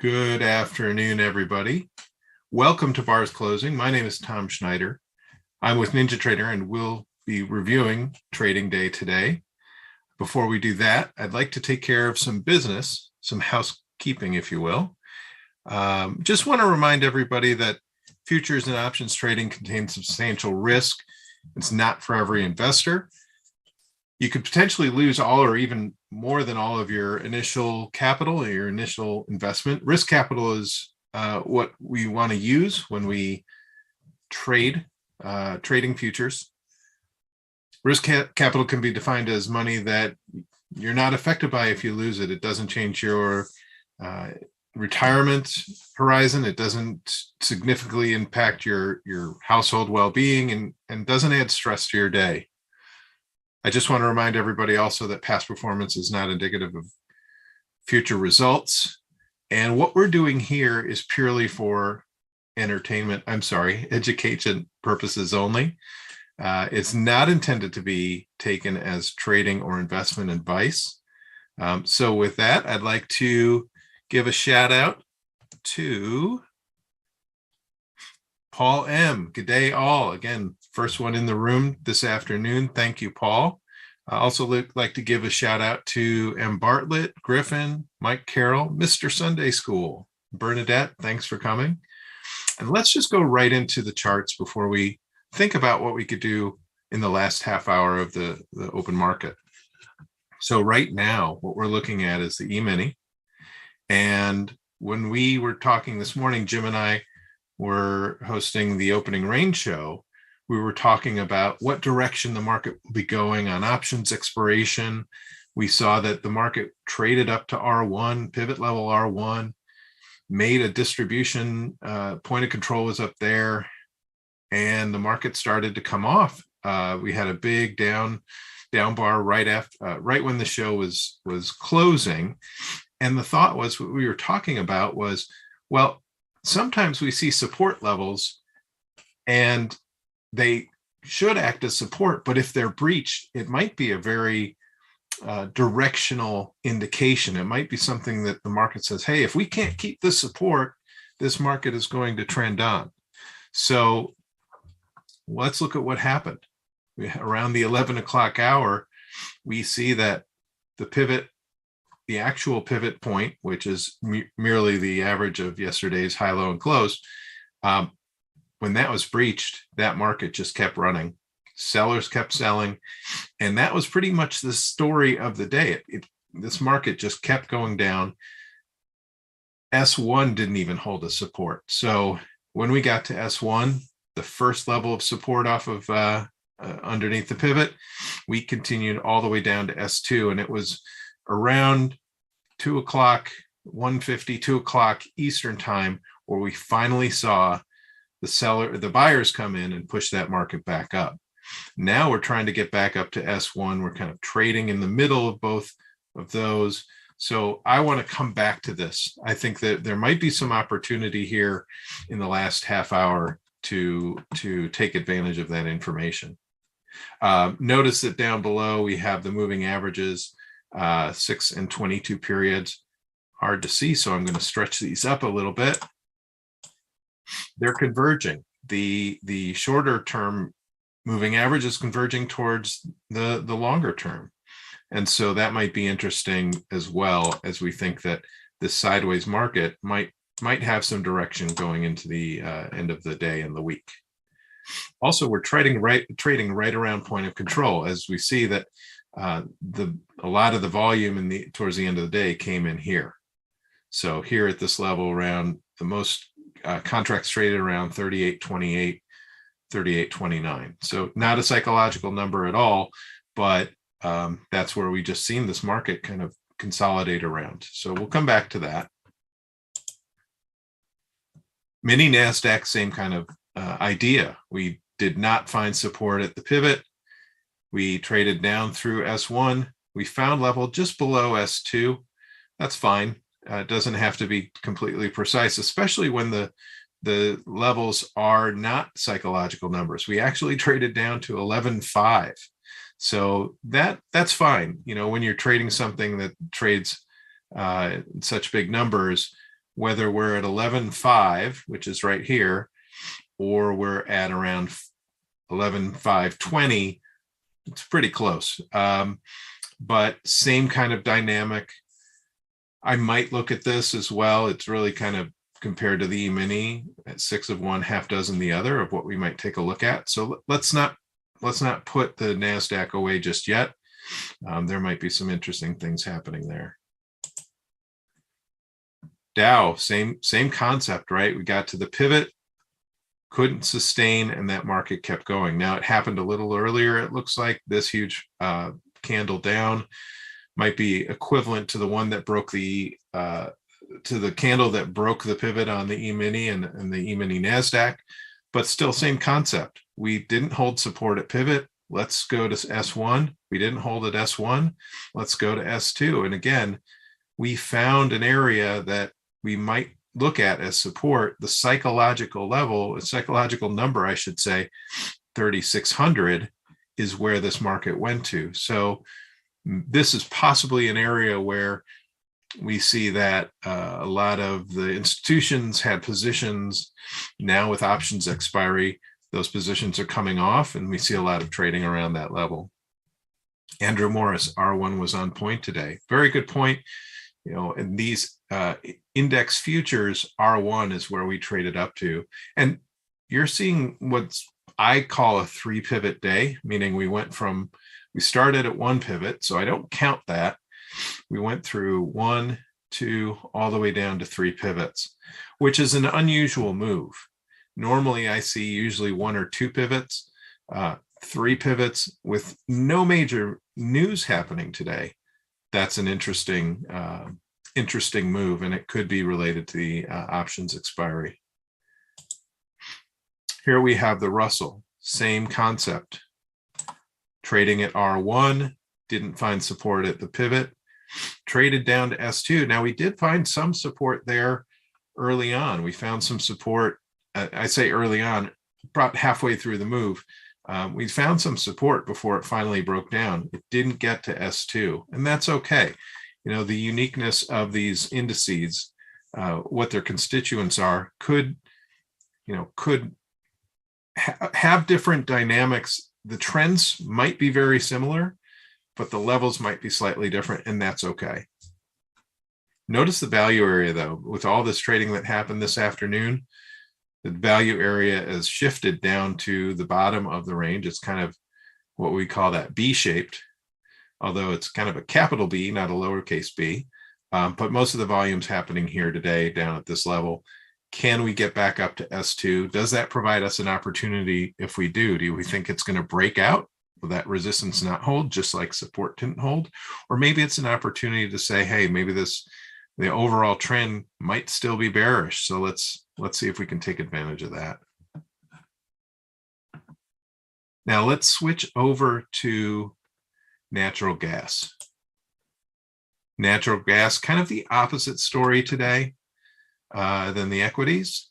Good afternoon, everybody. Welcome to Bars Closing. My name is Tom Schneider. I'm with NinjaTrader and we'll be reviewing trading day today. Before we do that, I'd like to take care of some business, some housekeeping, if you will. Just want to remind everybody that futures and options trading contains substantial risk. It's not for every investor. You could potentially lose all or even more than all of your initial capital or your initial investment. Risk capital is what we want to use when we trade, trading futures. Risk capital can be defined as money that you're not affected by if you lose it. It doesn't change your retirement horizon. It doesn't significantly impact your household well-being and doesn't add stress to your day. I just want to remind everybody also that past performance is not indicative of future results. And what we're doing here is purely for education purposes only. It's not intended to be taken as trading or investment advice. So with that, I'd like to give a shout out to Paul M. Good day, all. Again, first one in the room this afternoon. Thank you, Paul. I also like to give a shout out to M. Bartlett, Griffin, Mike Carroll, Mr. Sunday School. Bernadette, thanks for coming. And let's just go right into the charts before we think about what we could do in the last half hour of the open market. So right now, what we're looking at is the E-mini. And when we were talking this morning, Jim and I were hosting the opening range show. We were talking about what direction the market will be going on options expiration. We saw that the market traded up to R1, pivot level R1, made a distribution, point of control was up there, and the market started to come off. We had a big down bar right when the show was closing. And the thought was, what we were talking about was, well, sometimes we see support levels and they should act as support, but if they're breached, it might be a very directional indication. It might be something that the market says, hey, if we can't keep this support, this market is going to trend on. So let's look at what happened. Around the 11 o'clock hour, we see that the actual pivot point, which is merely the average of yesterday's high, low, and close, when that was breached, that market just kept running. Sellers kept selling, and that was pretty much the story of the day. This market just kept going down. S1 didn't even hold a support. So when we got to S1, the first level of support off of underneath the pivot, we continued all the way down to S2, and it was around 2 o'clock, 1:50, 2 o'clock Eastern time, where we finally saw the buyers come in and push that market back up. Now we're trying to get back up to S1. We're kind of trading in the middle of both of those. So I want to come back to this. I think that there might be some opportunity here in the last half hour to take advantage of that information. Notice that down below we have the moving averages, 6 and 22 periods. Hard to see, so I'm going to stretch these up a little bit. They're converging. The shorter term moving average is converging towards the longer term. And so that might be interesting as well, as we think that this sideways market might have some direction going into the end of the day and the week. Also, we're trading right around point of control, as we see that a lot of the volume towards the end of the day came in here. So here at this level, around the most contracts traded around 38.28, 38.29. So not a psychological number at all, but that's where we just seen this market kind of consolidate around. So we'll come back to that. Mini Nasdaq, same kind of idea. We did not find support at the pivot. We traded down through S1. We found level just below S2. That's fine. It doesn't have to be completely precise, especially when the levels are not psychological numbers. We actually traded down to 11.5. So that's fine. You know, when you're trading something that trades such big numbers, whether we're at 11.5, which is right here, or we're at around 11.520, it's pretty close. But same kind of dynamic. I might look at this as well. It's really kind of compared to the E-mini at 6 of one, half dozen the other of what we might take a look at. So let's not put the Nasdaq away just yet. There might be some interesting things happening there. Dow, same concept, right? We got to the pivot, couldn't sustain, and that market kept going. Now it happened a little earlier. It looks like this huge candle down might be equivalent to the one that broke the to the candle that broke the pivot on the E-mini and the E-mini Nasdaq, but still same concept. We didn't hold support at pivot. Let's go to S1. We didn't hold at S1. Let's go to S2. And again, we found an area that we might look at as support. The psychological level, a psychological number, I should say, 3,600 is where this market went to. So this is possibly an area where we see that a lot of the institutions had positions. Now with options expiry, those positions are coming off, and we see a lot of trading around that level. Andrew Morris, R1 was on point today. Very good point. You know, in these index futures, R1 is where we traded up to. And you're seeing what I call a 3 pivot day, meaning we started at 1 pivot, so I don't count that. We went through 1, 2, all the way down to 3 pivots, which is an unusual move. Normally I see usually 1 or 2 pivots, 3 pivots with no major news happening today. That's an interesting move, and it could be related to the options expiry. Here we have the Russell, same concept. Trading at R1, didn't find support at the pivot, traded down to S2. Now we did find some support there early on. We found some support, I say early on, about halfway through the move. We found some support before it finally broke down. It didn't get to S2, and that's okay. You know, the uniqueness of these indices, what their constituents are, could have different dynamics. The trends might be very similar, but the levels might be slightly different, and that's okay. Notice the value area, though. With all this trading that happened this afternoon, the value area has shifted down to the bottom of the range. It's kind of what we call that B-shaped, although it's kind of a capital B, not a lowercase b. But most of the volume's happening here today down at this level. Can we get back up to S2? Does that provide us an opportunity? If we do we think it's going to break out? Will that resistance not hold, just like support didn't hold? Or maybe it's an opportunity to say, hey, maybe the overall trend might still be bearish. So let's see if we can take advantage of that. Now let's switch over to natural gas. Natural gas, kind of the opposite story today than the equities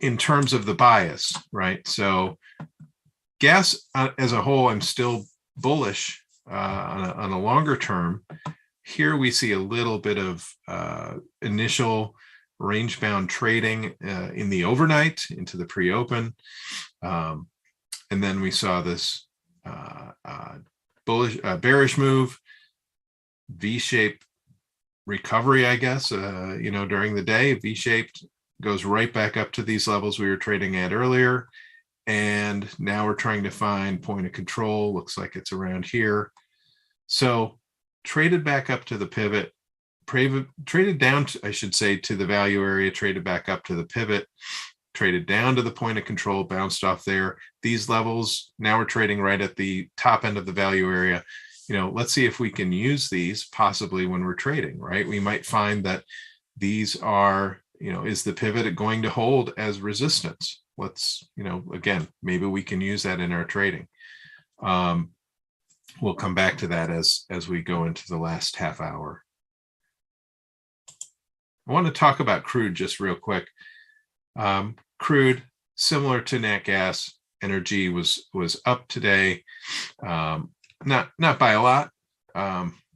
in terms of the bias, right? So gas as a whole, I'm still bullish on a longer term. Here we see a little bit of initial range-bound trading in the overnight into the pre-open. And then we saw this bearish move, V-shaped recovery, I guess, during the day. V-shaped, goes right back up to these levels we were trading at earlier. And now we're trying to find point of control. Looks like it's around here. So traded back up to the pivot, traded down, I should say, to the value area, traded back up to the pivot, traded down to the point of control, bounced off there. These levels, now we're trading right at the top end of the value area. Let's see if we can use these possibly when we're trading, right? We might find that these are, is the pivot going to hold as resistance? Let's, again, maybe we can use that in our trading. We'll come back to that as we go into the last half hour. I want to talk about crude just real quick. Crude, similar to nat gas, energy was up today. Not by a lot,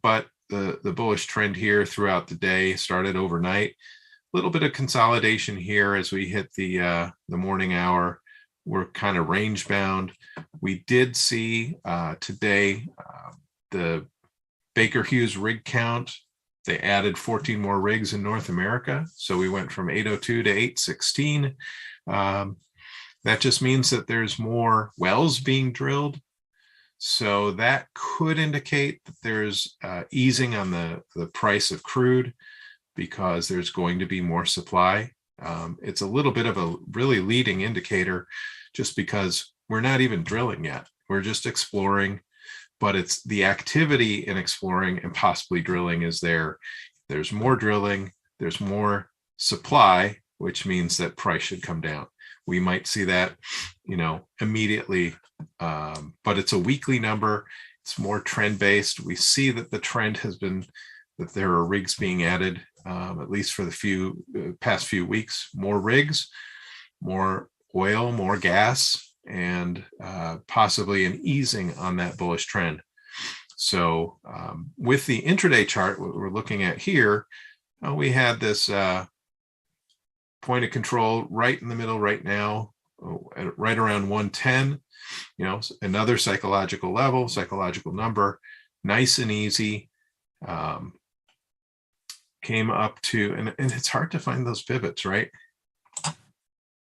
but the bullish trend here throughout the day, started overnight. A little bit of consolidation here as we hit the morning hour. We're kind of range bound. We did see today the Baker Hughes rig count. They added 14 more rigs in North America. So we went from 802 to 816. That just means that there's more wells being drilled. So that could indicate that there's easing on the price of crude because there's going to be more supply. It's a little bit of a really leading indicator just because we're not even drilling yet. We're just exploring, but it's the activity in exploring and possibly drilling is there. There's more drilling, there's more supply, which means that price should come down. We might see that, immediately, but it's a weekly number. It's more trend-based. We see that the trend has been that there are rigs being added, at least for the past few weeks. More rigs, more oil, more gas, and possibly an easing on that bullish trend. So with the intraday chart, what we're looking at here, we had this point of control right in the middle right now, right around 110, another psychological level, psychological number, nice and easy. Came up to, and it's hard to find those pivots, right?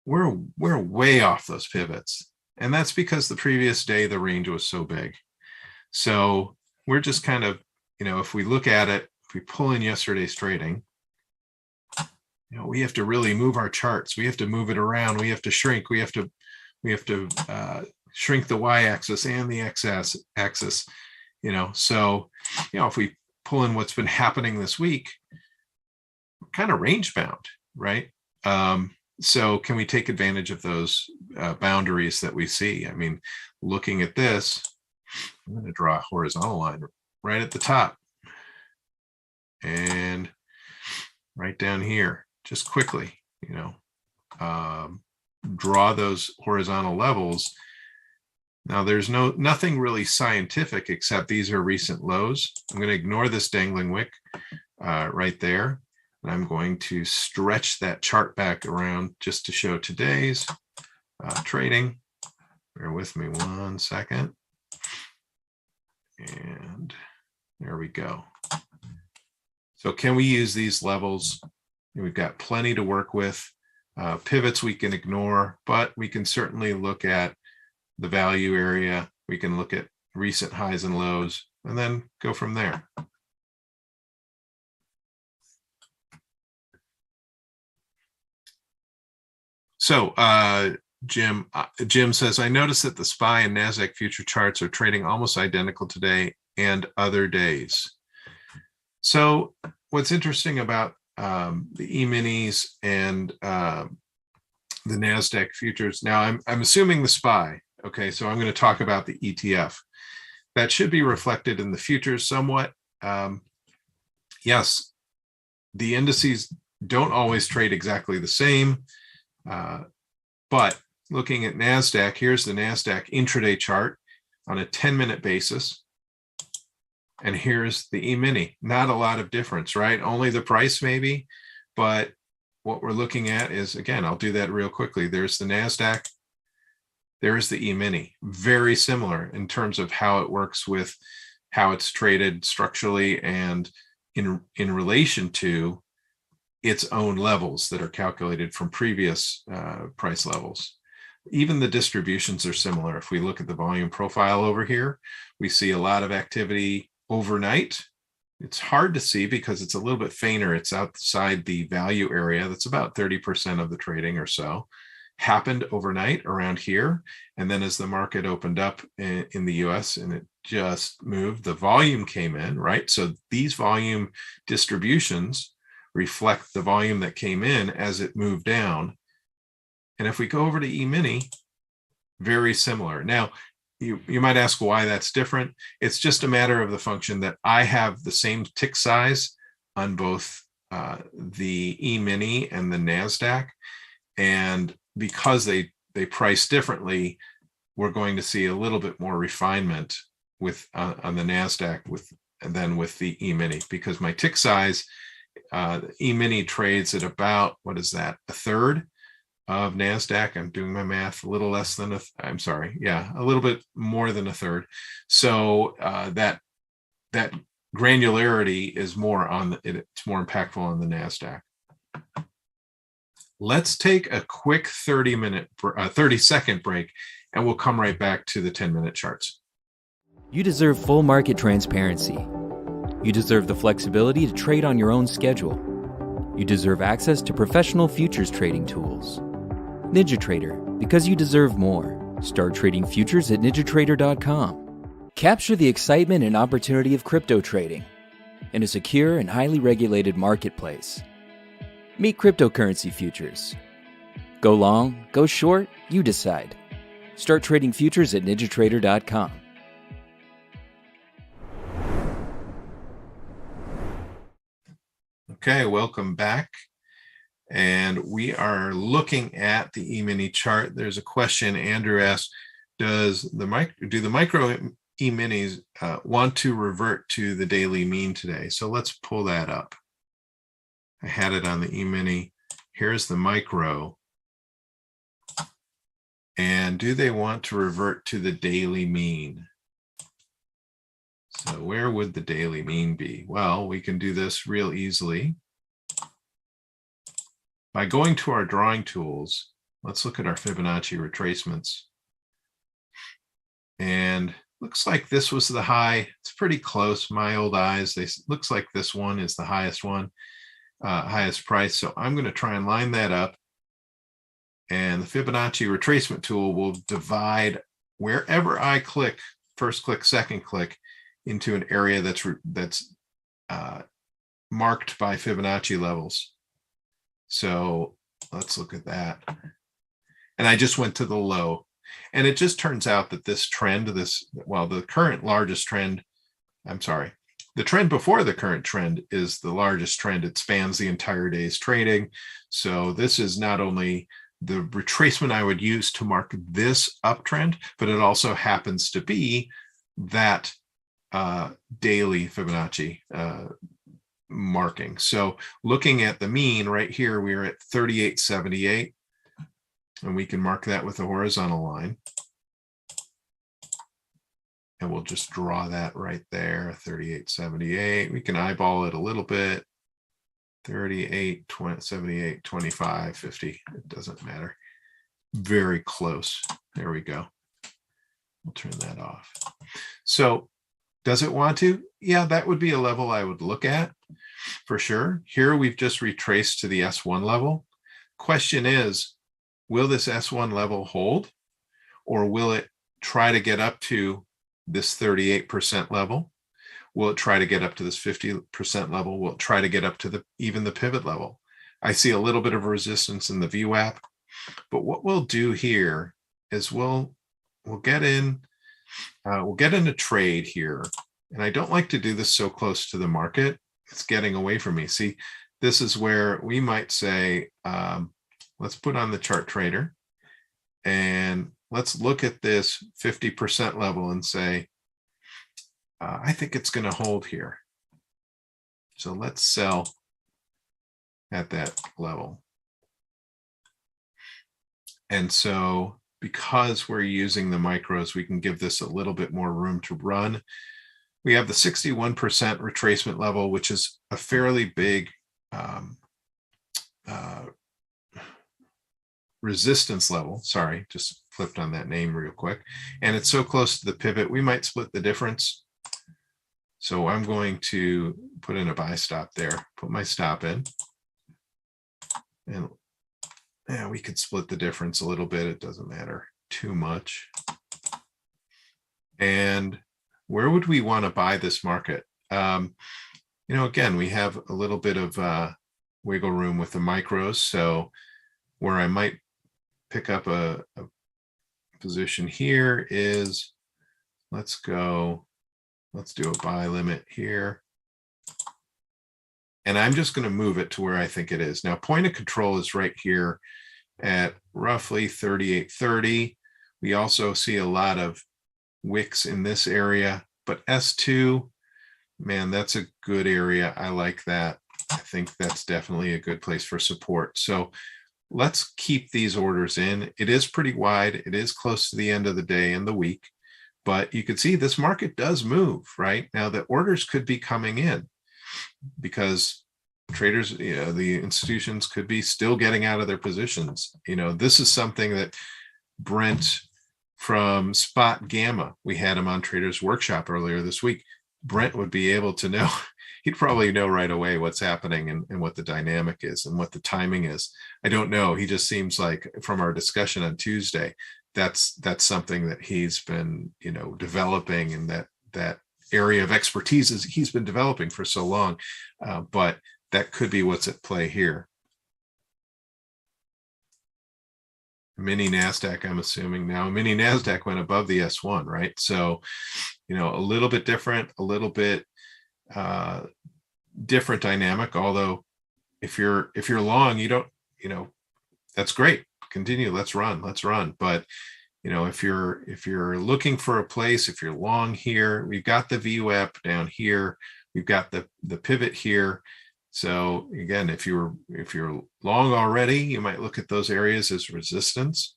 We're way off those pivots. And that's because the previous day, the range was so big. So we're just kind of, if we look at it, if we pull in yesterday's trading, we have to really move our charts. We have to move it around. We have to shrink. We have to shrink the y-axis and the x-axis. So if we pull in what's been happening this week, we're kind of range bound, right? So can we take advantage of those boundaries that we see? I mean, looking at this, I'm going to draw a horizontal line right at the top and right down here. Just quickly, draw those horizontal levels. Now there's nothing really scientific except these are recent lows. I'm going to ignore this dangling wick right there. And I'm going to stretch that chart back around just to show today's trading. Bear with me 1 second. And there we go. So can we use these levels? We've got plenty to work with. Pivots we can ignore, but we can certainly look at the value area. We can look at recent highs and lows and then go from there. So Jim says, I noticed that the SPY and Nasdaq future charts are trading almost identical today and other days. So what's interesting about the E-minis and the Nasdaq futures. Now I'm assuming the SPY. Okay, so I'm going to talk about the ETF. That should be reflected in the futures somewhat. Yes, the indices don't always trade exactly the same, but looking at Nasdaq, here's the Nasdaq intraday chart on a 10-minute basis. And here's the E-mini. Not a lot of difference, right? Only the price maybe, but what we're looking at is, again, I'll do that real quickly. There's the Nasdaq. There's the E-mini. Very similar in terms of how it works with how it's traded structurally and in relation to its own levels that are calculated from previous price levels. Even the distributions are similar. If we look at the volume profile over here, we see a lot of activity overnight. It's hard to see because it's a little bit fainter. It's outside the value area. That's about 30% of the trading or so happened overnight around here. And then as the market opened up in the US and it just moved, the volume came in, right? So these volume distributions reflect the volume that came in as it moved down. And if we go over to E-mini, very similar. Now, you might ask why that's different. It's just a matter of the function that I have the same tick size on both the E-mini and the NASDAQ. And because they price differently, we're going to see a little bit more refinement with on the NASDAQ with than with the E-mini, because my tick size, E-mini trades at about, what is that, a third of Nasdaq. I'm doing my math, a little less than I'm sorry, yeah, a little bit more than a third. So that granularity is more on it's more impactful on the Nasdaq. Let's take a quick 30-second break, and we'll come right back to the 10-minute charts. You deserve full market transparency. You deserve the flexibility to trade on your own schedule. You deserve access to professional futures trading tools. NinjaTrader, because you deserve more. Start trading futures at NinjaTrader.com. Capture the excitement and opportunity of crypto trading in a secure and highly regulated marketplace. Meet cryptocurrency futures. Go long, go short, you decide. Start trading futures at NinjaTrader.com. Okay, welcome back. And we are looking at the E-mini chart. There's a question Andrew asked, do the micro E-minis want to revert to the daily mean today? So let's pull that up. I had it on the E-mini. Here's the micro. And do they want to revert to the daily mean? So where would the daily mean be? Well, we can do this real easily. By going to our drawing tools, let's look at our Fibonacci retracements. And looks like this was the high. It's pretty close. My old eyes, looks like this one is the highest one, highest price. So I'm going to try and line that up. And the Fibonacci retracement tool will divide wherever I click, first click, second click, into an area that's marked by Fibonacci levels. So let's look at that. And I just went to the low. And it just turns out that this trend, the current largest trend, the trend before the current trend is the largest trend. It spans the entire day's trading. So this is not only the retracement I would use to mark this uptrend, but it also happens to be that daily Fibonacci marking. So looking at the mean right here, we're at 3878, and we can mark that with a horizontal line. And we'll just draw that right there, 3878. We can eyeball it a little bit. 38, 20, 78, 25, 50. It doesn't matter. Very close. There we go. We'll turn that off. So does it want to? Yeah, that would be a level I would look at for sure. Here we've just retraced to the S1 level. Question is, will this S1 level hold, or will it try to get up to this 38% level? Will it try to get up to this 50% level? Will it try to get up to even the pivot level? I see a little bit of resistance in the VWAP, but what we'll do here is we'll get in a trade here. And I don't like to do this so close to the market. It's getting away from me. See, this is where we might say, let's put on the chart trader and let's look at this 50% level and say, I think it's going to hold here. So let's sell at that level. And so because we're using the micros, we can give this a little bit more room to run. We have the 61% retracement level, which is a fairly big resistance level. Sorry, just flipped on that name real quick. And it's so close to the pivot, we might split the difference. So I'm going to put in a buy stop there, put my stop in. And yeah, we could split the difference a little bit. It doesn't matter too much. And where would we want to buy this market? Again, we have a little bit of wiggle room with the micros. So where I might pick up a position here is, let's do a buy limit here. And I'm just going to move it to where I think it is. Now, point of control is right here at roughly 38.30. We also see a lot of wicks in this area, but S2, man, that's a good area. I like that. I think that's definitely a good place for support. So let's keep these orders in. It is pretty wide. It is close to the end of the day and the week, but you can see this market does move, right? Now the orders could be coming in because traders, the institutions could be still getting out of their positions. This is something that Brent from Spot Gamma, we had him on Traders Workshop earlier this week. Brent would be able to know, he'd probably know right away what's happening and what the dynamic is and what the timing is. I don't know. He just seems like, from our discussion on Tuesday, that's something that he's been, developing, and that area of expertise he's been developing for so long. But that could be what's at play here. Mini Nasdaq, I'm assuming now. Mini Nasdaq went above the S1, right? So, a little bit different, a little bit different dynamic. Although, if you're long, you don't, that's great. Continue. Let's run. But if you're looking for a place, if you're long here, we've got the VWAP down here. We've got the pivot here. So again, if you're long already, you might look at those areas as resistance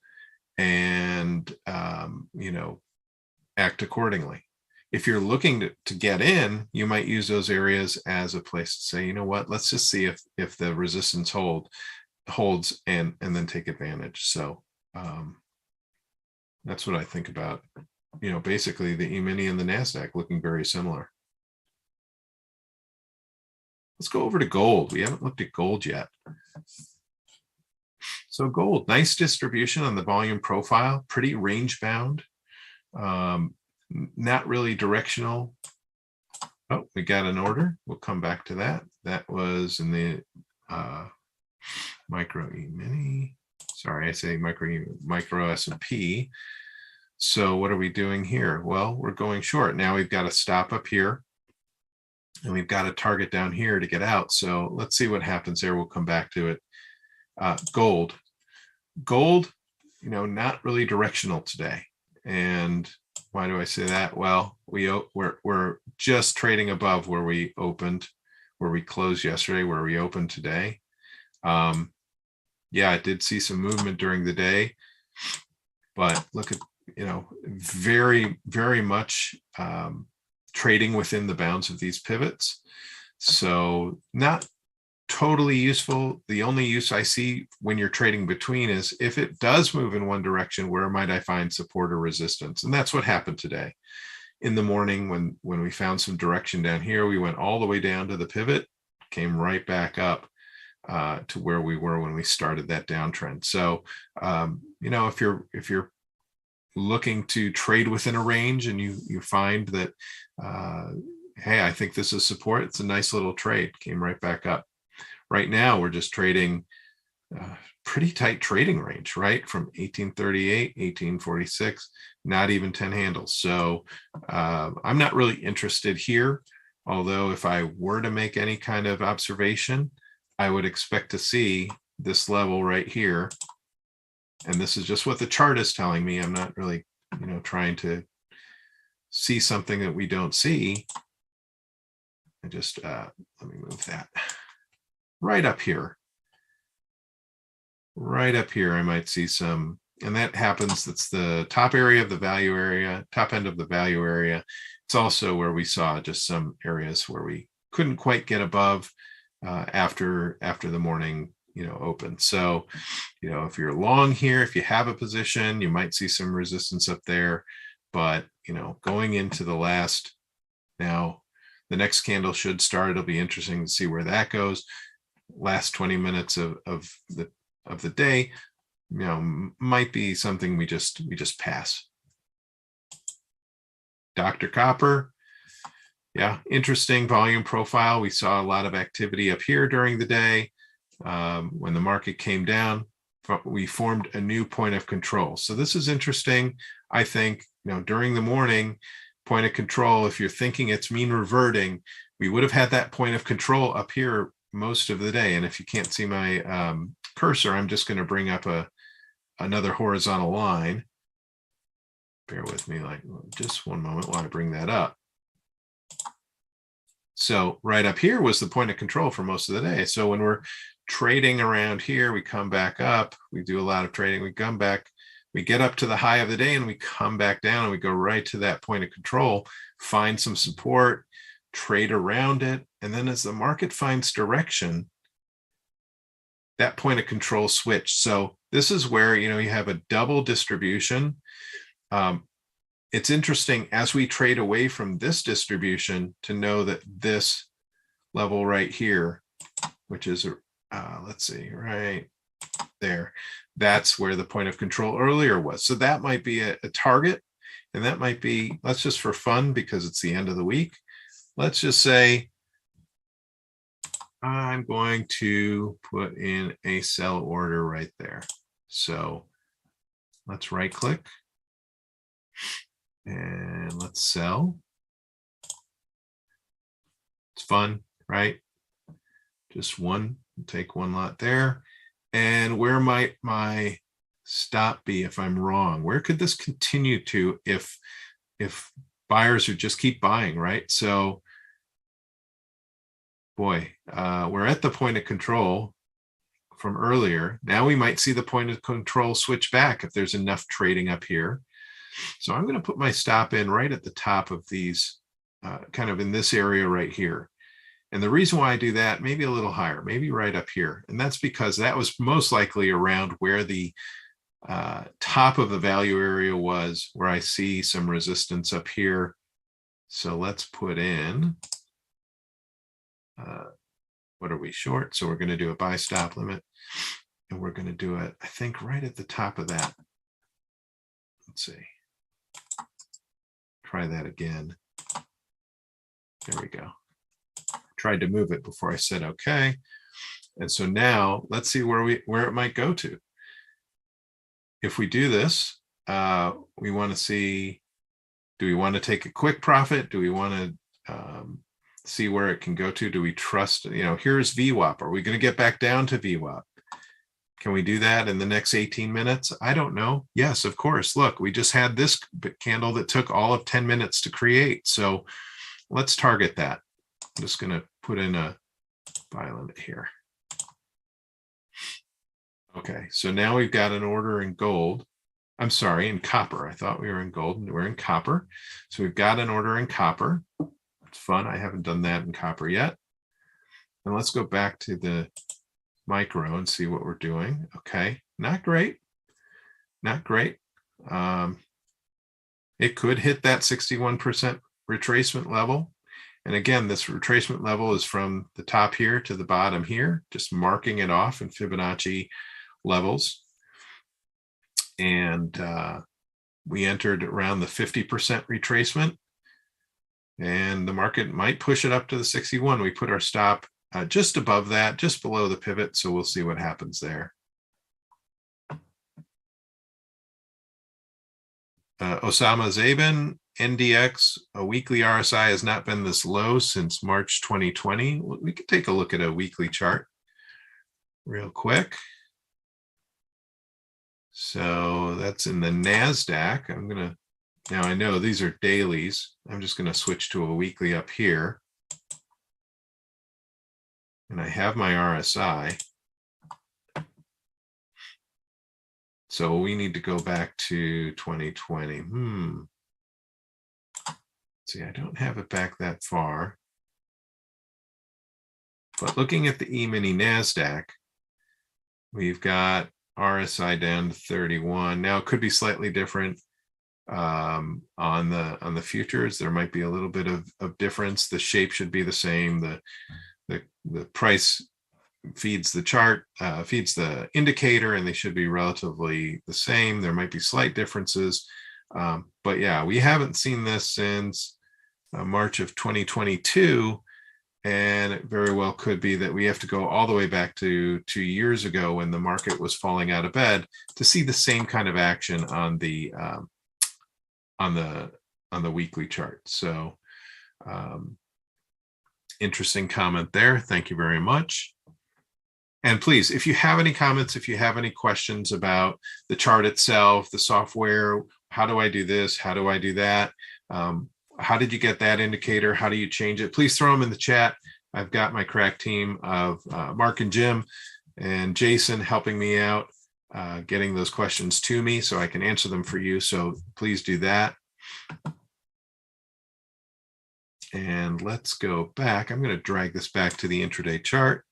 and, act accordingly. If you're looking to get in, you might use those areas as a place to say, let's just see if the resistance holds and then take advantage. So that's what I think about, basically the E-mini and the Nasdaq looking very similar. Let's go over to gold. We haven't looked at gold yet. So gold, nice distribution on the volume profile, pretty range bound, not really directional. Oh, we got an order. We'll come back to that. That was in the micro E-mini. Sorry, I say micro S&P. So what are we doing here? Well, we're going short. Now we've got a stop up here, and we've got a target down here to get out. So let's see what happens there. We'll come back to it. Gold, not really directional today. And why do I say that? Well, we're just trading above where we opened, where we closed yesterday, where we opened today. Yeah, I did see some movement during the day, but look at, very, very much trading within the bounds of these pivots. So not totally useful. The only use I see when you're trading between is if it does move in one direction, where might I find support or resistance? And that's what happened today. In the morning, when we found some direction down here, we went all the way down to the pivot, came right back up to where we were when we started that downtrend. So, if you're looking to trade within a range and you find that, hey, I think this is support, it's a nice little trade, came right back up. Right now, we're just trading pretty tight trading range, right? From 1838, 1846, not even 10 handles. So I'm not really interested here. Although if I were to make any kind of observation, I would expect to see this level right here. And this is just what the chart is telling me. I'm not really, trying to see something that we don't see. I just, let me move that. Right up here, I might see some, and that happens. That's the top area of the value area, top end of the value area. It's also where we saw just some areas where we couldn't quite get above after the morning, open. So, if you're long here, if you have a position, you might see some resistance up there. But, going into the last, now the next candle should start. It'll be interesting to see where that goes. Last 20 minutes of the day, might be something we just pass. Dr. Copper, yeah, interesting volume profile. We saw a lot of activity up here during the day. When the market came down, we formed a new point of control. So this is interesting. I think, during the morning, point of control, if you're thinking it's mean reverting, we would have had that point of control up here most of the day. And if you can't see my cursor, I'm just going to bring up another horizontal line. Bear with me, just one moment while I bring that up. So right up here was the point of control for most of the day. So when we're trading around here, we come back up, we do a lot of trading, we come back, we get up to the high of the day and we come back down and we go right to that point of control, find some support, trade around it. And then as the market finds direction, that point of control switch. So this is where, you have a double distribution. It's interesting as we trade away from this distribution to know that this level right here, which is, let's see, right there, that's where the point of control earlier was. So that might be a target, and that might be, let's just for fun, because it's the end of the week, let's just say I'm going to put in a sell order right there. So let's right click and let's sell. It's fun, right? Just one, take one lot there. And where might my stop be if I'm wrong? Where could this continue to if buyers would just keep buying, right? So boy, we're at the point of control from earlier. Now we might see the point of control switch back if there's enough trading up here. So I'm going to put my stop in right at the top of these, kind of in this area right here. And the reason why I do that, maybe a little higher, maybe right up here. And that's because that was most likely around where the top of the value area was, where I see some resistance up here. So let's put in, what are we short? So we're going to do a buy stop limit, and we're going to do it, I think, right at the top of that. Let's see. Try that again. There we go. Tried to move it before I said okay. And so now let's see where it might go to. If we do this, we want to see, do we want to take a quick profit? Do we want to see where it can go to? Do we trust, here's VWAP. Are we going to get back down to VWAP? Can we do that in the next 18 minutes? I don't know. Yes, of course. Look, we just had this candle that took all of 10 minutes to create. So let's target that. I'm just going to put in a buy limit here. Okay, so now we've got an order in gold. I'm sorry, in copper. I thought we were in gold, and we're in copper. So we've got an order in copper. It's fun. I haven't done that in copper yet. And let's go back to the micro and see what we're doing. Okay, not great. Not great. It could hit that 61% retracement level. And again, this retracement level is from the top here to the bottom here, just marking it off in Fibonacci levels. And we entered around the 50% retracement, and the market might push it up to the 61. We put our stop just above that, just below the pivot. So we'll see what happens there. Osama Zaben, NDX, a weekly RSI has not been this low since March 2020. We could take a look at a weekly chart real quick. So that's in the Nasdaq. Now I know these are dailies. I'm just going to switch to a weekly up here. And I have my RSI. So we need to go back to 2020. See, I don't have it back that far. But looking at the E-mini Nasdaq, we've got RSI down to 31. Now it could be slightly different on the futures. There might be a little bit of difference. The shape should be the same. The price feeds the chart, feeds the indicator, and they should be relatively the same. There might be slight differences. But yeah, we haven't seen this since March of 2022. And it very well could be that we have to go all the way back to 2 years ago when the market was falling out of bed to see the same kind of action on the weekly chart. So interesting comment there. Thank you very much. And please, if you have any comments, if you have any questions about the chart itself, the software, how do I do this? How do I do that? how did you get that indicator? How do you change it? Please throw them in the chat. I've got my crack team of Mark and Jim and Jason helping me out, getting those questions to me so I can answer them for you. So please do that. And let's go back. I'm going to drag this back to the intraday chart.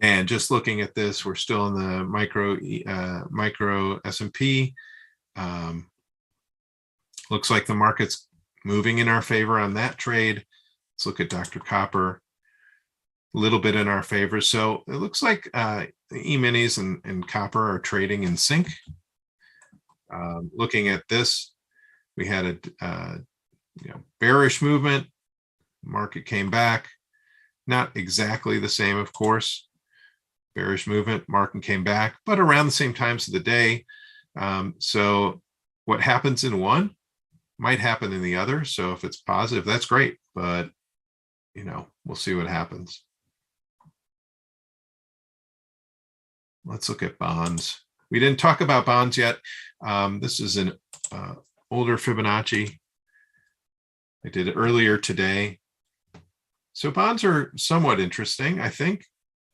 And just looking at this, we're still in the micro S&P. Looks like the market's moving in our favor on that trade. Let's look at Dr. Copper, a little bit in our favor. So it looks like E-minis and copper are trading in sync. Looking at this, we had a bearish movement. Market came back, not exactly the same, of course. Bearish movement, market came back, but around the same times of the day. So what happens in one might happen in the other. So if it's positive, that's great, but we'll see what happens. Let's look at bonds. We didn't talk about bonds yet. This is an older Fibonacci. I did it earlier today. So bonds are somewhat interesting, I think.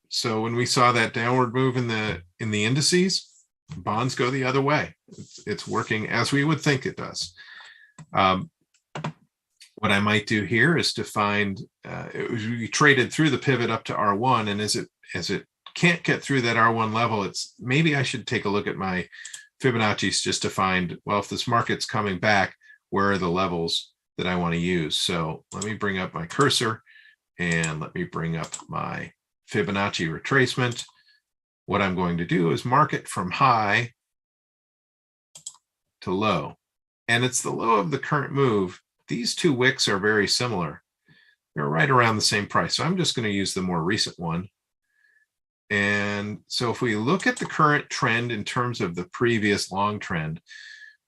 So when we saw that downward move in the indices, bonds go the other way. It's working as we would think it does. What I might do here is to find we traded through the pivot up to R1, and as it can't get through that R1 level, it's maybe I should take a look at my Fibonacci's just to find, well, if this market's coming back, where are the levels that I want to use? So let me bring up my cursor and let me bring up my Fibonacci retracement. What I'm going to do is mark it from high to low. And it's the low of the current move. These two wicks are very similar. They're right around the same price. So I'm just going to use the more recent one. And so if we look at the current trend in terms of the previous long trend,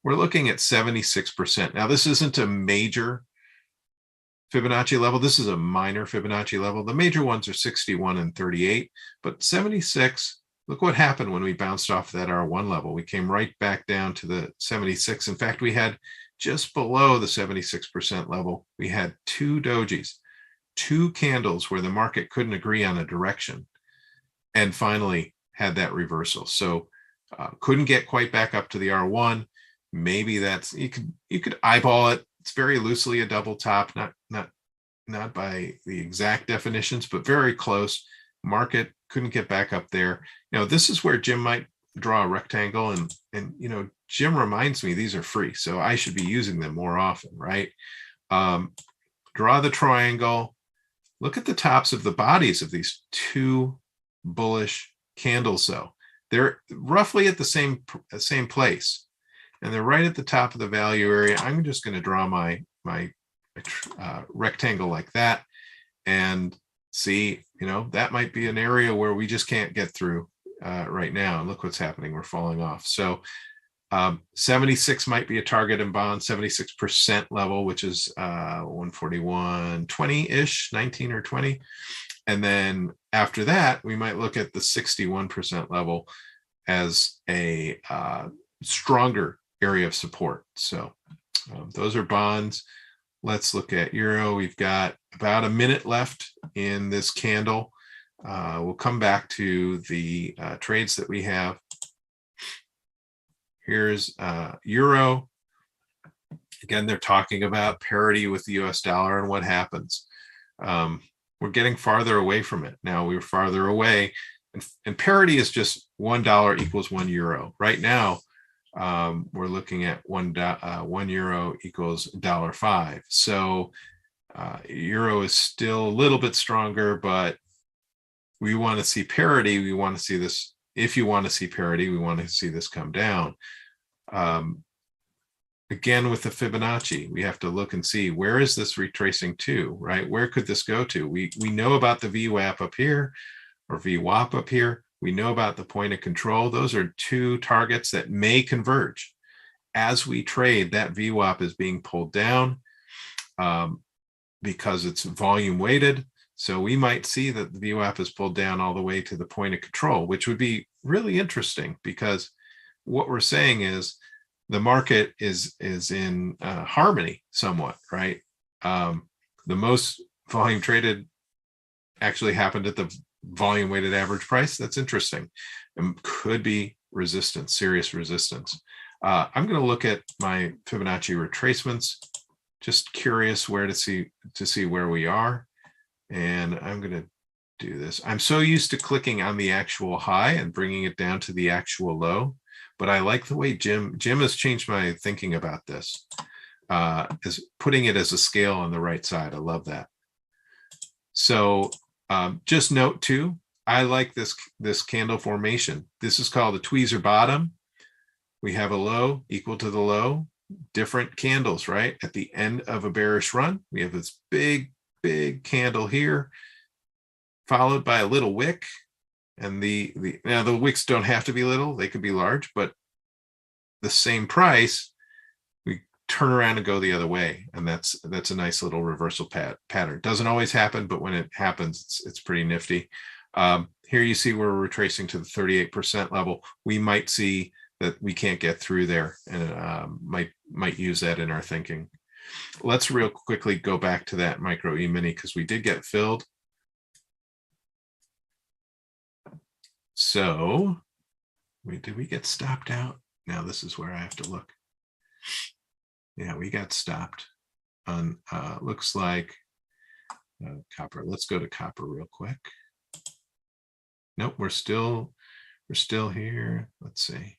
we're looking at 76%. Now, this isn't a major Fibonacci level. This is a minor Fibonacci level. The major ones are 61 and 38, but 76, look what happened when we bounced off that R1 level. We came right back down to the 76. In fact, we had just below the 76% level, we had two dojis, two candles where the market couldn't agree on a direction, and finally had that reversal. So couldn't get quite back up to the R1. Maybe that's, you could eyeball it. It's very loosely a double top, not by the exact definitions, but very close. Market couldn't get back up there. This is where Jim might draw a rectangle, and Jim reminds me these are free, so I should be using them more often, right? Draw the triangle. Look at the tops of the bodies of these two bullish candles, though. They're roughly at the same place, and they're right at the top of the value area. I'm just going to draw my rectangle like that, and see, that might be an area where we just can't get through right now. And look what's happening. We're falling off. So 76 might be a target in bonds, 76% level, which is 141.20-ish, 19 or 20. And then after that, we might look at the 61% level as a stronger area of support. So those are bonds. Let's look at euro. We've got about a minute left in this candle. We'll come back to the trades that we have. Here's euro. Again, they're talking about parity with the US dollar and what happens. We're getting farther away from it. Now we're farther away, and parity is just $1 equals 1 euro. Right now, we're looking at 1 euro equals $1.05. So euro is still a little bit stronger, but we want to see parity. We want to see this. If you want to see parity, we want to see this come down. Again, with the Fibonacci, we have to look and see, where is this retracing to, right? Where could this go to? We know about the VWAP up here, or VWAP up here. We know about the point of control. Those are two targets that may converge. As we trade, that VWAP is being pulled down because it's volume weighted. So we might see that the VWAP is pulled down all the way to the point of control, which would be really interesting, because what we're saying is the market is in harmony somewhat, right? The most volume traded actually happened at the volume weighted average price. That's interesting, and could be resistance, serious resistance. I'm going to look at my Fibonacci retracements. Just curious where to see where we are, and I'm going to do this. I'm so used to clicking on the actual high and bringing it down to the actual low, but I like the way Jim has changed my thinking about this, as putting it as a scale on the right side. I love that. So just note too, I like this candle formation. This is called the Tweezer Bottom. We have a low equal to the low, different candles, right? At the end of a bearish run, we have this big candle here, followed by a little wick. And now the wicks don't have to be little, they could be large, but the same price, we turn around and go the other way. And that's a nice little reversal pattern. Doesn't always happen, but when it happens, it's pretty nifty. Here you see we're retracing to the 38% level. We might see that we can't get through there, and might use that in our thinking. Let's real quickly go back to that micro E-mini because we did get filled. So did we get stopped out? Now this is where I have to look. Yeah, we got stopped on looks like copper. Let's go to copper real quick. Nope, we're still here. Let's see.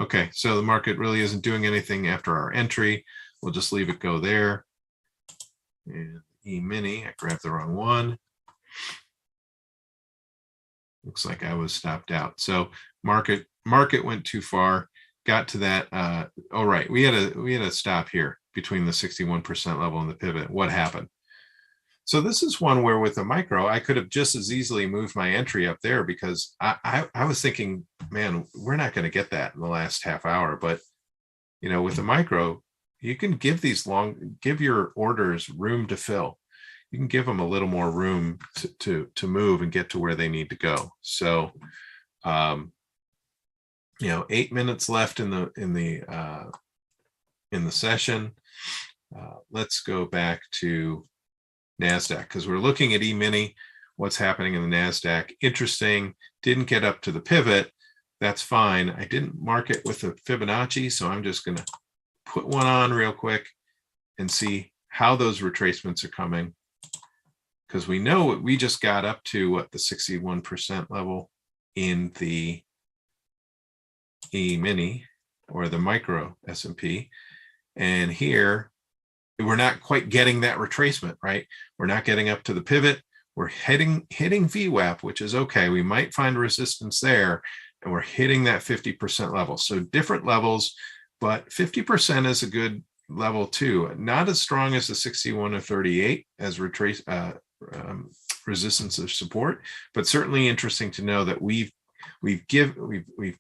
Okay, so the market really isn't doing anything after our entry. We'll just leave it go there. And E-mini, I grabbed the wrong one. Looks like I was stopped out. So market went too far, got to that. Oh, right, we had a stop here between the 61% level and the pivot. What happened? So this is one where with a micro, I could have just as easily moved my entry up there because I was thinking, man, we're not going to get that in the last half hour. But, you know, with a micro, you can give your orders room to fill. You can give them a little more room to move and get to where they need to go. So, you know, 8 minutes left in the session. Let's go back to Nasdaq because we're looking at E-mini. What's happening in the Nasdaq? Interesting. Didn't get up to the pivot. That's fine. I didn't mark it with a Fibonacci, so I'm just going to put one on real quick and see how those retracements are coming. Because we know we just got up to what, the 61% level in the E-mini or the micro S&P, and here we're not quite getting that retracement, right? We're not getting up to the pivot. We're hitting VWAP, which is okay. We might find resistance there, and we're hitting that 50% level. So different levels, but 50% is a good level too. Not as strong as the 61 or 38 as resistance or support, but certainly interesting to know that we've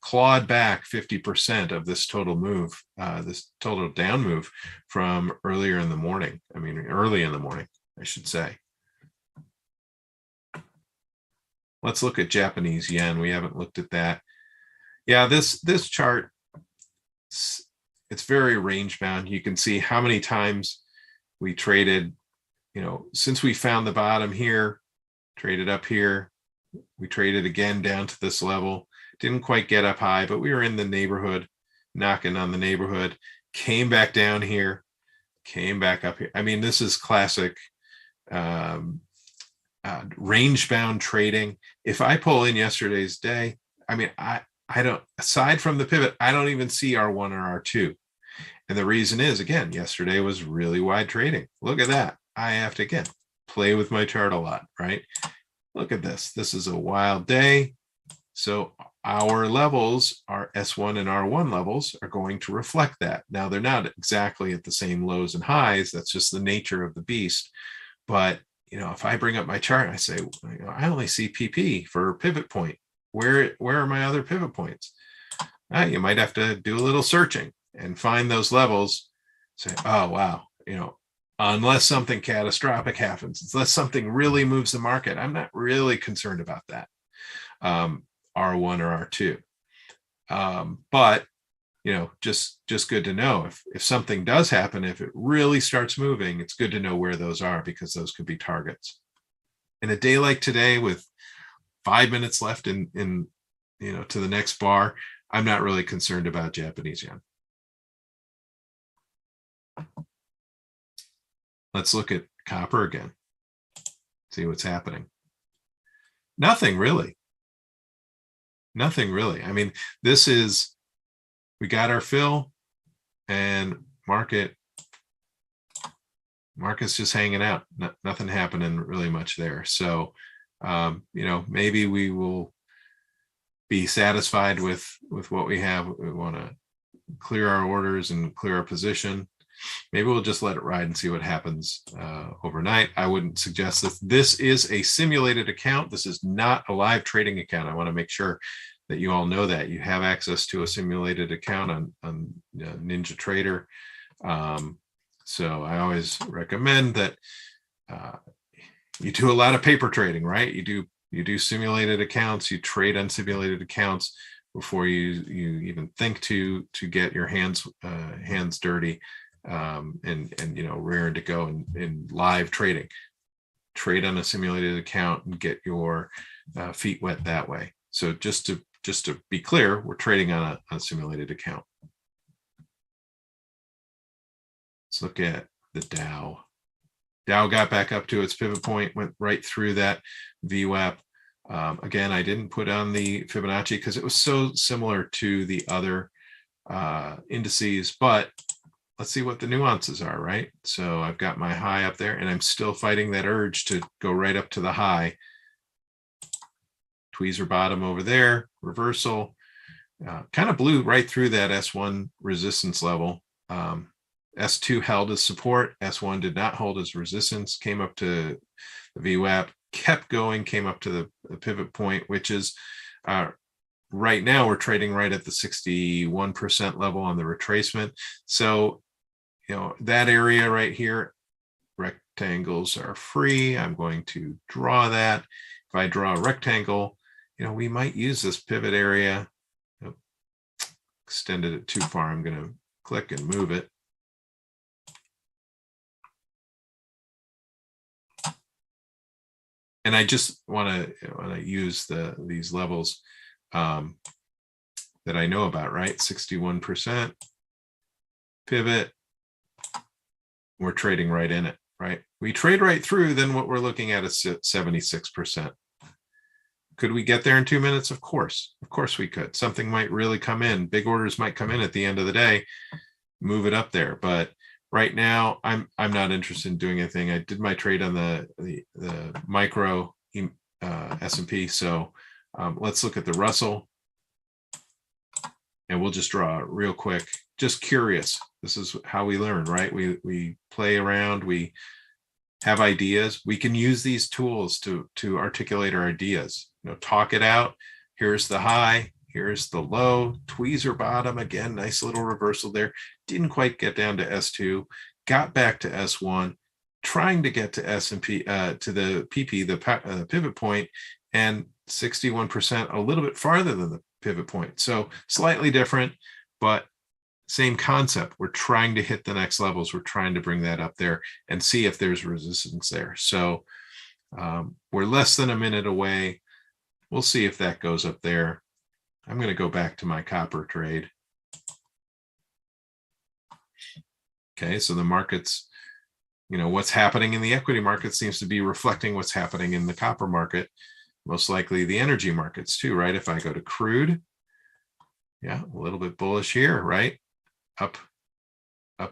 clawed back 50% of this total move, this total down move from earlier in the morning. I mean, early in the morning, I should say. Let's look at Japanese yen. We haven't looked at that. Yeah, this chart, it's very range bound. You can see how many times we traded, you know, since we found the bottom here, traded up here, we traded again down to this level. Didn't quite get up high, but we were in the neighborhood, knocking on the neighborhood, came back down here, came back up here. I mean, this is classic range bound trading. If I pull in yesterday's day, I mean, I don't, aside from the pivot, I don't even see R1 or R2. And the reason is, again, yesterday was really wide trading. Look at that. I have to, again, play with my chart a lot, right? Look at this. This is a wild day. So our levels, our S1 and R1 levels, are going to reflect that. Now, they're not exactly at the same lows and highs. That's just the nature of the beast. But, you know, if I bring up my chart, I say, you know, I only see PP for pivot point. Where are my other pivot points? You might have to do a little searching and find those levels. Say, oh, wow, you know, unless something catastrophic happens, unless something really moves the market, I'm not really concerned about that, R1 or R2. But just good to know. If something does happen, if it really starts moving, it's good to know where those are, because those could be targets. In a day like today, with 5 minutes left in to the next bar, I'm not really concerned about Japanese yen. Let's look at copper again. See what's happening. Nothing really. Nothing really. I mean, we got our fill, and market's just hanging out. Nothing happening really much there. So, maybe we will be satisfied with what we have. We want to clear our orders and clear our position. Maybe we'll just let it ride and see what happens overnight. I wouldn't suggest that this is a simulated account. This is not a live trading account. I want to make sure that you all know that you have access to a simulated account on NinjaTrader. So I always recommend that you do a lot of paper trading, right? You do simulated accounts. You trade on simulated accounts before you even think to get your hands dirty. And raring to go in live trading. Trade on a simulated account and get your feet wet that way. So just to be clear, we're trading on a simulated account. Let's look at the Dow. Dow got back up to its pivot point, went right through that VWAP. Again, I didn't put on the Fibonacci because it was so similar to the other indices, but let's see what the nuances are, right? So I've got my high up there, and I'm still fighting that urge to go right up to the high. Tweezer bottom over there, reversal, kind of blew right through that S1 resistance level. S2 held as support, S1 did not hold as resistance, came up to the VWAP, kept going, came up to the pivot point, which is right now we're trading right at the 61% level on the retracement. So, that area right here, rectangles are free. I'm going to draw that. If I draw a rectangle, we might use this pivot area. Extended it too far. I'm going to click and move it. And I just want to use these levels that I know about, right? 61% pivot. We're trading right in it, right? We trade right through, then what we're looking at is 76%. Could we get there in 2 minutes? Of course we could. Something might really come in. Big orders might come in at the end of the day, move it up there. But right now, I'm not interested in doing anything. I did my trade on the micro S&P. So let's look at the Russell, and we'll just draw real quick. Just curious. This is how we learn, right? We play around. We have ideas. We can use these tools to articulate our ideas. Talk it out. Here's the high. Here's the low. Tweezer bottom again. Nice little reversal there. Didn't quite get down to S2. Got back to S1. Trying to get to S&P to the PP, the pivot point, and 61%, a little bit farther than the pivot point. So slightly different, but same concept. We're trying to hit the next levels. We're trying to bring that up there and see if there's resistance there. So we're less than a minute away. We'll see if that goes up there. I'm going to go back to my copper trade. Okay, so the markets, what's happening in the equity market seems to be reflecting what's happening in the copper market, most likely the energy markets too, right? If I go to crude, yeah, a little bit bullish here, right? Up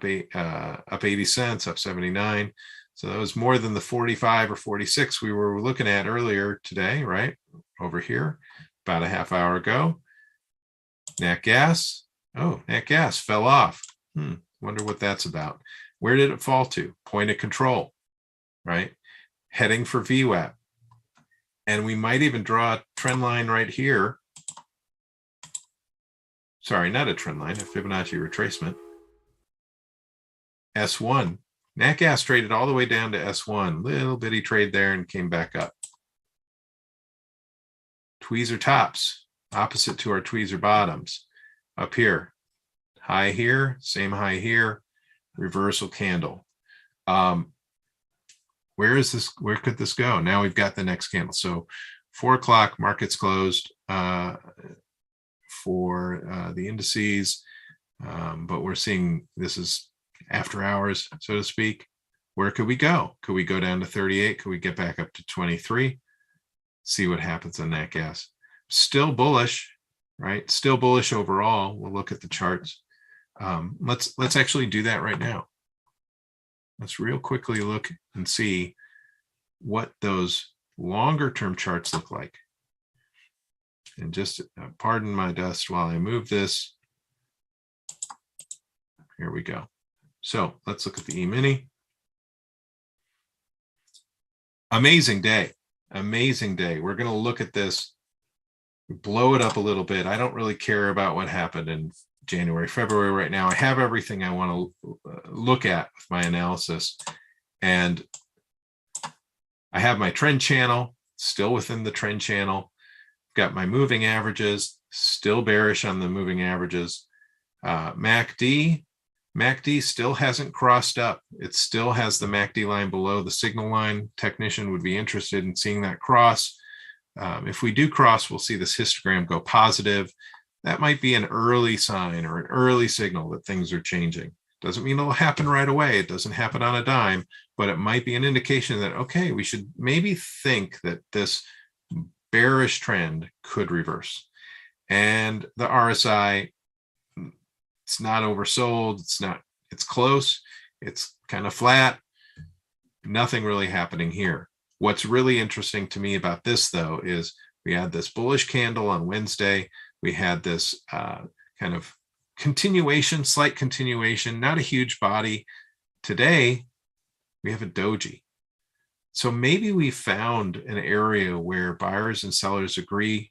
80 cents, up 79. So that was more than the 45 or 46 we were looking at earlier today, right? Over here, about a half hour ago. Nat gas. Oh, nat gas fell off. Wonder what that's about. Where did it fall to? Point of control, right? Heading for VWAP. And we might even draw a trend line right here. Sorry, not a trend line, a Fibonacci retracement. S1. Nat gas traded all the way down to S1. Little bitty trade there and came back up. Tweezer tops, opposite to our tweezer bottoms. Up here, high here, same high here, reversal candle. Where is this? Where could this go? Now we've got the next candle. So 4 o'clock, markets closed for the indices, but we're seeing this is after hours, so to speak. Where could we go? Could we go down to 38? Could we get back up to 23? See what happens on that gas. Still bullish, right? Still bullish overall. We'll look at the charts. Let's actually do that right now. Let's real quickly look and see what those longer term charts look like. And just pardon my dust while I move this. Here we go. So let's look at the E-mini. Amazing day. Amazing day. We're going to look at this, blow it up a little bit. I don't really care about what happened in January, February right now. I have everything I want to look at with my analysis. And I have my trend channel, still within the trend channel. Got my moving averages, still bearish on the moving averages. MACD still hasn't crossed up. It still has the MACD line below the signal line. Technician would be interested in seeing that cross. If we do cross, we'll see this histogram go positive. That might be an early sign or an early signal that things are changing. Doesn't mean it'll happen right away. It doesn't happen on a dime, but it might be an indication that, okay, we should maybe think that this bearish trend could reverse. And the RSI, it's not oversold. It's close. It's kind of flat. Nothing really happening here. What's really interesting to me about this, though, is we had this bullish candle on Wednesday. We had this kind of continuation, slight continuation, not a huge body. Today, we have a doji. So maybe we found an area where buyers and sellers agree.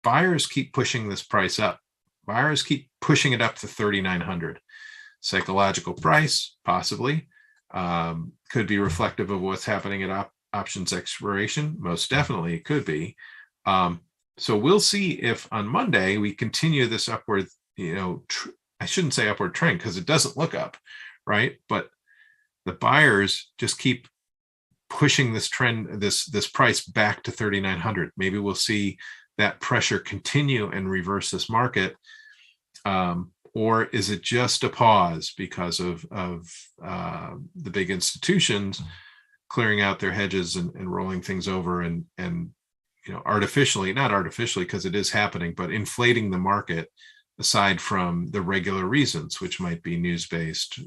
Buyers keep pushing this price up. Buyers keep pushing it up to 3,900. Psychological price, possibly, could be reflective of what's happening at options expiration. Most definitely it could be. So we'll see if on Monday we continue this upward, I shouldn't say upward trend because it doesn't look up, right? But the buyers just keep pushing this trend, this price back to 3,900. Maybe we'll see that pressure continue and reverse this market. Or is it just a pause because of the big institutions clearing out their hedges and rolling things over and artificially, not artificially because it is happening, but inflating the market aside from the regular reasons, which might be news-based,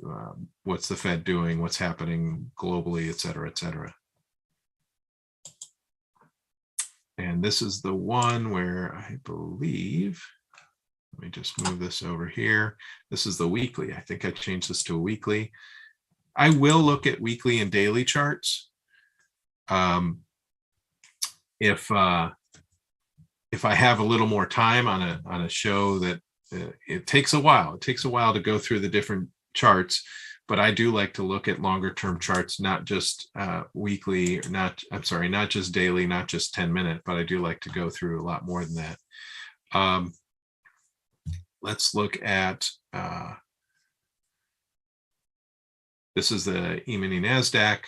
what's the Fed doing, what's happening globally, et cetera, et cetera. And this is the one where I believe, let me just move this over here. This is the weekly. I think I changed this to a weekly. I will look at weekly and daily charts. If I have a little more time on a show that it takes a while. It takes a while to go through the different charts, but I do like to look at longer term charts, not just weekly, not just daily, not just 10-minute, but I do like to go through a lot more than that. Let's look at, this is the E-mini Nasdaq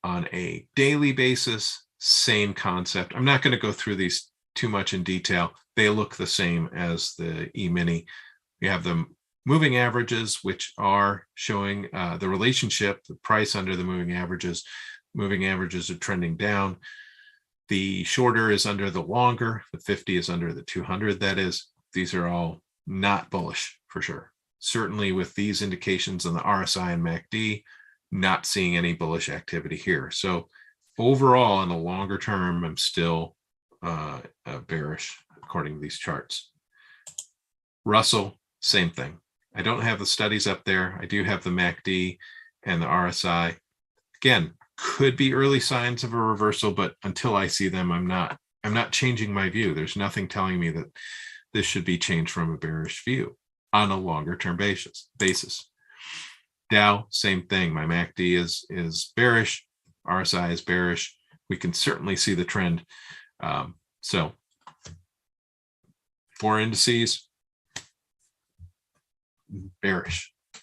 on a daily basis, same concept. I'm not going to go through these too much in detail. They look the same as the E-mini. We have the moving averages, which are showing the relationship, the price under the moving averages. Moving averages are trending down. The shorter is under the longer. The 50 is under the 200. That is, these are all not bullish for sure. Certainly with these indications on the RSI and MACD, not seeing any bullish activity here. So overall, in the longer term, I'm still bearish according to these charts. Russell, same thing. I don't have the studies up there. I do have the MACD and the RSI. Again, could be early signs of a reversal, but until I see them, I'm not changing my view. There's nothing telling me that this should be changed from a bearish view on a longer term basis. Dow, same thing. My MACD is bearish. RSI is bearish. We can certainly see the trend. So for indices, bearish. I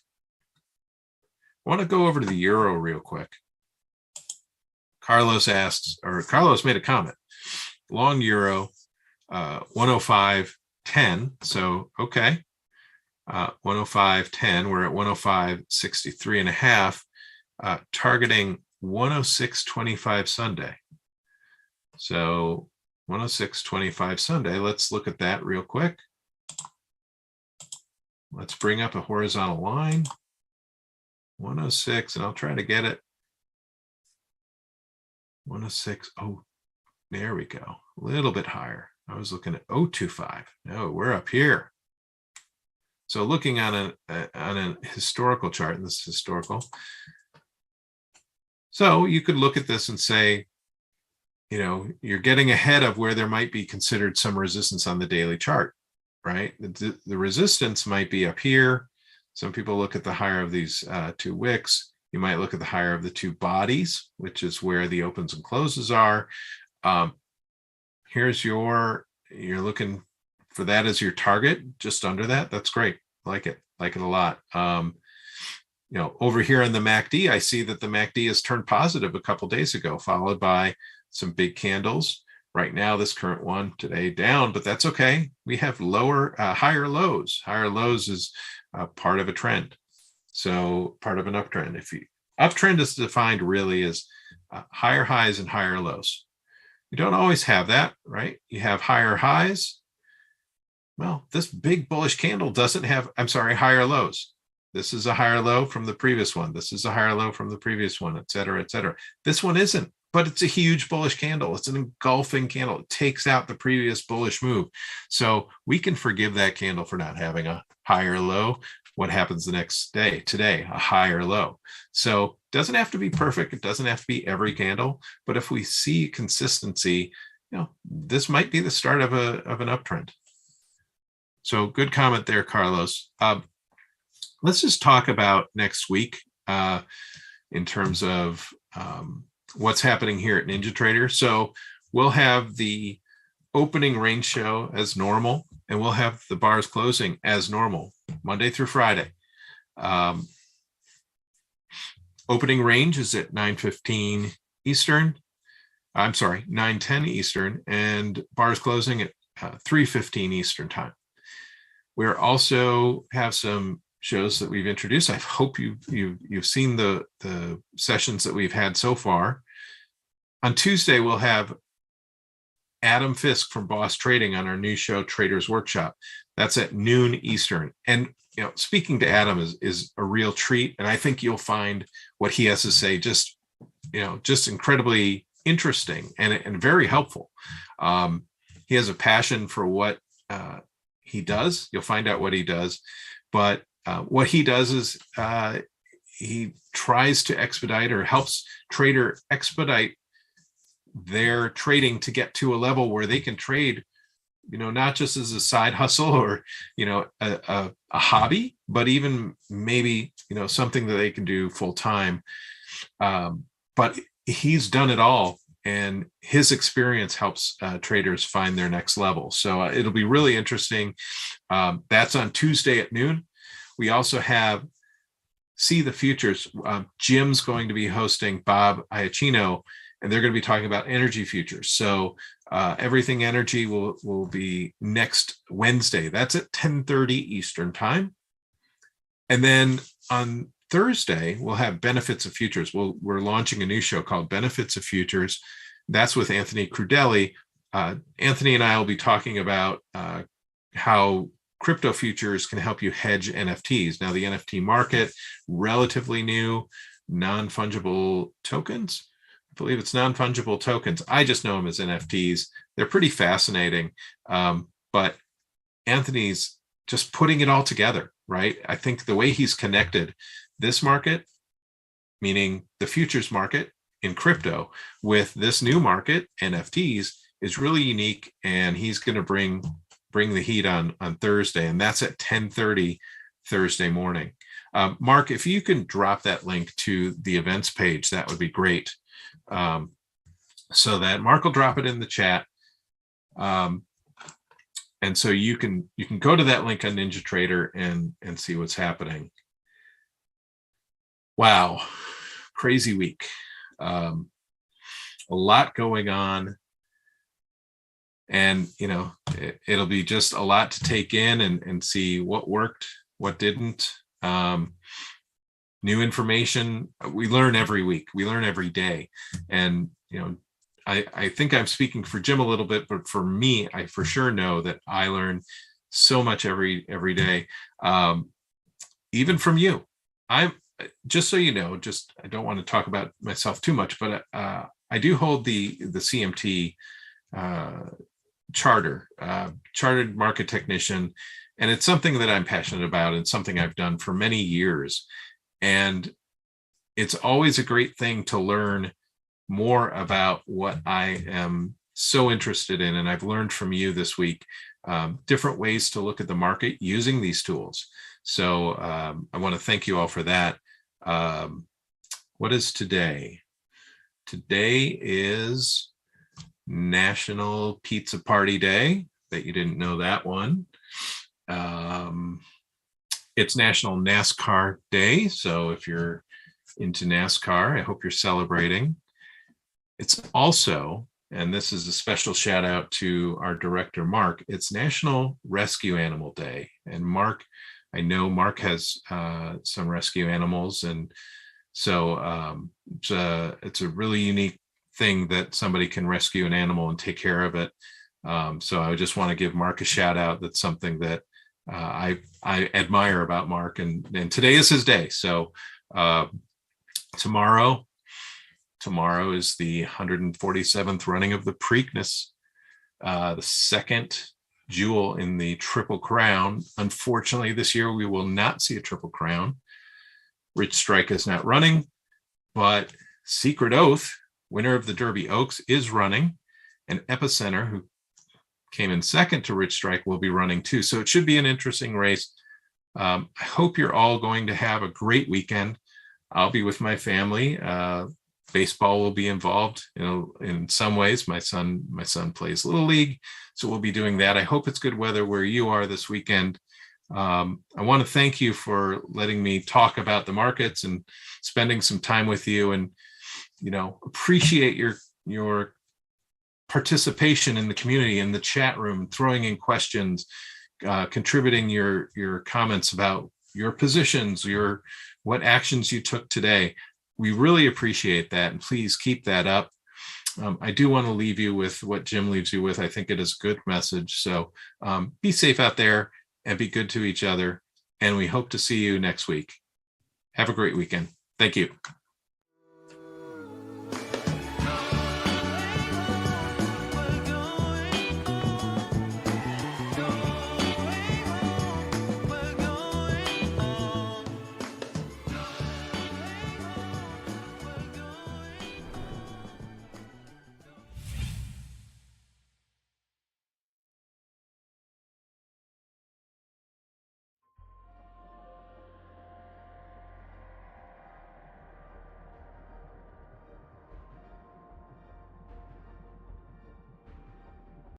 want to go over to the euro real quick. Carlos made a comment. Long euro, 105.10. So, okay. 105.10. We're at 105.63 and a half, targeting 106.25 Sunday. So 106.25 Sunday. Let's look at that real quick. Let's bring up a horizontal line. 106, and I'll try to get it. 106. Oh, there we go. A little bit higher. I was looking at 025. No, we're up here. So looking on a historical chart, and this is historical. So you could look at this and say, you know, you're getting ahead of where there might be considered some resistance on the daily chart, right? The resistance might be up here. Some people look at the higher of these two wicks. You might look at the higher of the two bodies, which is where the opens and closes are. Here's you're looking for that as your target, just under that. That's great. Like it a lot. You know, over here in the MACD, I see that the MACD has turned positive a couple days ago, followed by some big candles. Right now, this current one today down, but that's okay. We have higher lows. Higher lows is part of a trend. So part of an uptrend. Uptrend is defined really as higher highs and higher lows. You don't always have that, right? You have higher highs. Well, this big bullish candle doesn't have, higher lows. This is a higher low from the previous one. This is a higher low from the previous one, et cetera, et cetera. This one isn't, but it's a huge bullish candle. It's an engulfing candle. It takes out the previous bullish move. So we can forgive that candle for not having a higher low. What happens the next day? Today, a higher low. So it doesn't have to be perfect. It doesn't have to be every candle. But if we see consistency, you know, this might be the start of an uptrend. So good comment there, Carlos. Let's just talk about next week in terms of what's happening here at NinjaTrader. So we'll have the opening range show as normal, and we'll have the bars closing as normal, Monday through Friday. Opening range is at 9:15 Eastern. I'm sorry, 9:10 Eastern, and bars closing at 3:15 Eastern time. We're also have some shows that we've introduced. I hope you've seen the sessions that we've had so far. On Tuesday, we'll have Adam Fisk from Boss Trading on our new show, Traders Workshop. That's at noon Eastern. And you know, speaking to Adam is a real treat, and I think you'll find what he has to say just incredibly interesting and very helpful. He has a passion for what he does. You'll find out what he does, but what he does is he tries to expedite or helps trader expedite their trading to get to a level where they can trade, you know, not just as a side hustle or, you know, a hobby, but even maybe, you know, something that they can do full time. But he's done it all, and his experience helps traders find their next level. So it'll be really interesting. That's on Tuesday at noon. We also have See the Futures. Jim's going to be hosting Bob Iacchino, and they're going to be talking about energy futures. So Everything Energy will be next Wednesday. That's at 10:30 Eastern time. And then on Thursday, we'll have Benefits of Futures. We're launching a new show called Benefits of Futures. That's with Anthony Crudelli. Anthony and I will be talking about how crypto futures can help you hedge NFTs. Now, the NFT market, relatively new, non-fungible tokens. I believe it's non-fungible tokens. I just know them as NFTs. They're pretty fascinating. But Anthony's just putting it all together, right? I think the way he's connected this market, meaning the futures market in crypto, with this new market, NFTs, is really unique. And he's going to bring the heat on Thursday, and that's at 10:30 Thursday morning. Mark, if you can drop that link to the events page, that would be great. So that Mark will drop it in the chat. And so you can go to that link on NinjaTrader and see what's happening. Wow, crazy week. A lot going on. And, it'll be just a lot to take in and see what worked, what didn't. New information. We learn every week. We learn every day. And, I think I'm speaking for Jim a little bit, but for me, I for sure know that I learn so much every day, even from you. I'm just so you know, I don't want to talk about myself too much, but I do hold the CMT charter, chartered market technician, and it's something that I'm passionate about and something I've done for many years. And it's always a great thing to learn more about what I am so interested in. And I've learned from you this week different ways to look at the market using these tools. So I want to thank you all for that. What is today? Today is National Pizza Party Day. Bet you didn't know that one. It's National NASCAR Day. So if you're into NASCAR, I hope you're celebrating. It's also, and this is a special shout out to our director, Mark, it's National Rescue Animal Day. And Mark, I know Mark has some rescue animals. And so it's a really unique thing that somebody can rescue an animal and take care of it. So I just want to give Mark a shout out. That's something that I admire about Mark. And today is his day. So tomorrow is the 147th running of the Preakness, the second jewel in the Triple Crown. Unfortunately, this year we will not see a Triple Crown. Rich Strike is not running, but Secret Oath, winner of the Derby Oaks, is running. And Epicenter, who came in second to Rich Strike, will be running too. So it should be an interesting race. I hope you're all going to have a great weekend. I'll be with my family. Baseball will be involved, in some ways. My son plays Little League, so we'll be doing that. I hope it's good weather where you are this weekend. I want to thank you for letting me talk about the markets and spending some time with you, and appreciate your participation in the community, in the chat room, throwing in questions, contributing your comments about your positions, what actions you took today. We really appreciate that, and please keep that up. I do want to leave you with what Jim leaves you with. I think it is a good message. So be safe out there and be good to each other. And we hope to see you next week. Have a great weekend. Thank you.